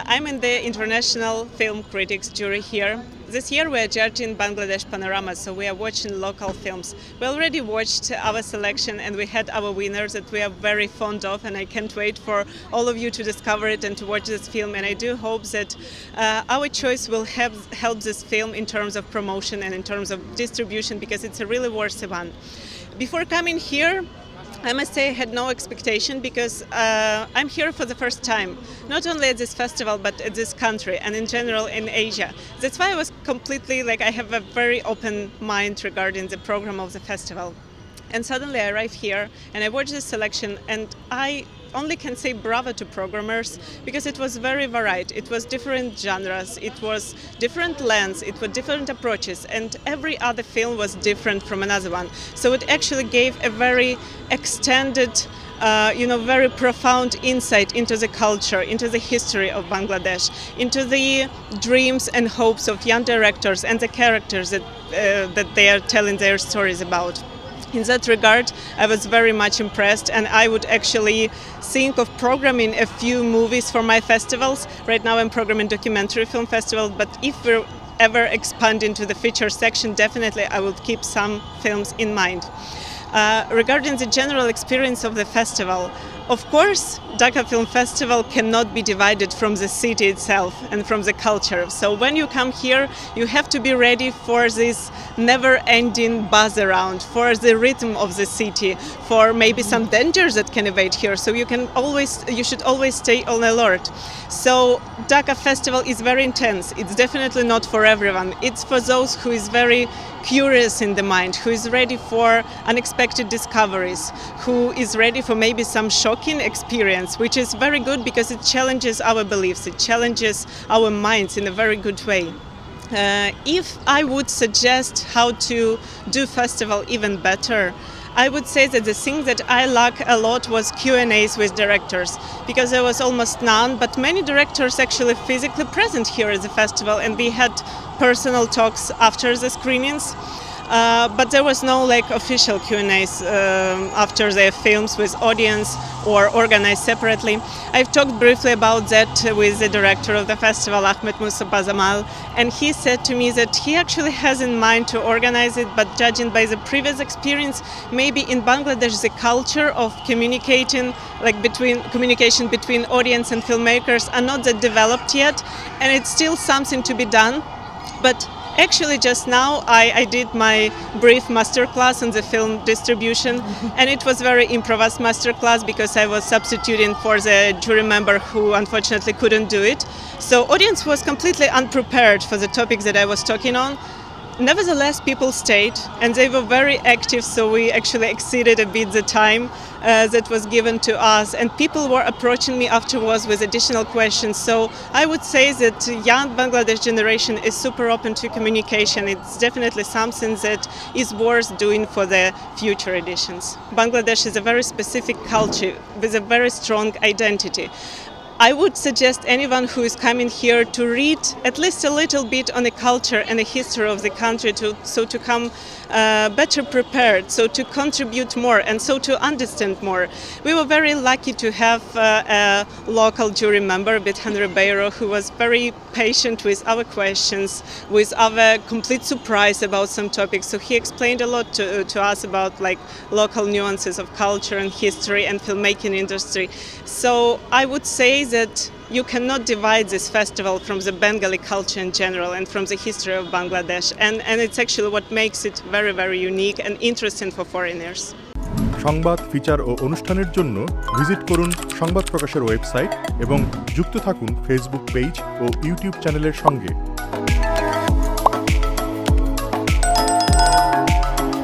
I'm in the International Film Critics jury here. This year we are judging Bangladesh Panorama, so we are watching local films. We already watched our selection and we had our winners that we are very fond of, and I can't wait for all of you to discover it and to watch this film. And I do hope that our choice will help this film in terms of promotion and in terms of distribution, because it's a really worthy one. Before coming here, I must say I had no expectation, because I'm here for the first time, not only at this festival but at this country and in general in Asia. That's why I was completely I have a very open mind regarding the program of the festival. And suddenly I arrive here and I watch this selection, and I only can say bravo to programmers, because it was very varied. It was different genres, it was different lengths, it was different approaches, and every other film was different from another one. So it actually gave a very extended, very profound insight into the culture, into the history of Bangladesh, into the dreams and hopes of young directors and the characters that they are telling their stories about. In that regard, I was very much impressed, and I would actually think of programming a few movies for my festivals. Right now I'm programming documentary film festival, but if we ever expand into the feature section, definitely I will keep some films in mind. Regarding the general experience of the festival, of course, Dhaka Film Festival cannot be divided from the city itself and from the culture. So when you come here, you have to be ready for this never-ending buzz around, for the rhythm of the city, for maybe some dangers that can evade here. So you should always stay on alert. So Dhaka Festival is very intense. It's definitely not for everyone. It's for those who is very curious in the mind, who is ready for unexpected discoveries, who is ready for maybe some shocking experience, which is very good because it challenges our beliefs, it challenges our minds in a very good way. If I would suggest how to do festival even better, I would say that the thing that I lack a lot was Q&As with directors, because there was almost none, but many directors actually physically present here at the festival, and we had personal talks after the screenings. But there was no official Q&As after their films with audience or organized separately. I've talked briefly about that with the director of the festival, Ahmed Musa Bazamal, and he said to me that he actually has in mind to organize it, but judging by the previous experience, maybe in Bangladesh the culture of communication between audience and filmmakers are not that developed yet, and it's still something to be done. But actually, just now I did my brief masterclass on the film distribution, and it was very improvised masterclass because I was substituting for the jury member who unfortunately couldn't do it. So audience was completely unprepared for the topics that I was talking on. Nevertheless, people stayed and they were very active, so we actually exceeded a bit the time that was given to us, and people were approaching me afterwards with additional questions. So I would say that young Bangladesh generation is super open to communication. It's definitely something that is worth doing for the future editions. Bangladesh is a very specific culture with a very strong identity. I would suggest anyone who is coming here to read at least a little bit on the culture and the history of the country, to come better prepared, so to contribute more and so to understand more. We were very lucky to have a local jury member, Bethan Ribeiro, who was very patient with our questions, with our complete surprise about some topics. So he explained a lot to us about local nuances of culture and history and filmmaking industry. So I would say that you cannot divide this festival from the Bengali culture in general and from the history of Bangladesh, and it's actually what makes it very, very unique and interesting for foreigners. সংবাদ feature ও অনুষ্ঠানের জন্য visit করুন সংবাদ প্রকাশের website এবং যুক্ত থাকুন Facebook page ও YouTube চ্যানেলের সঙ্গে।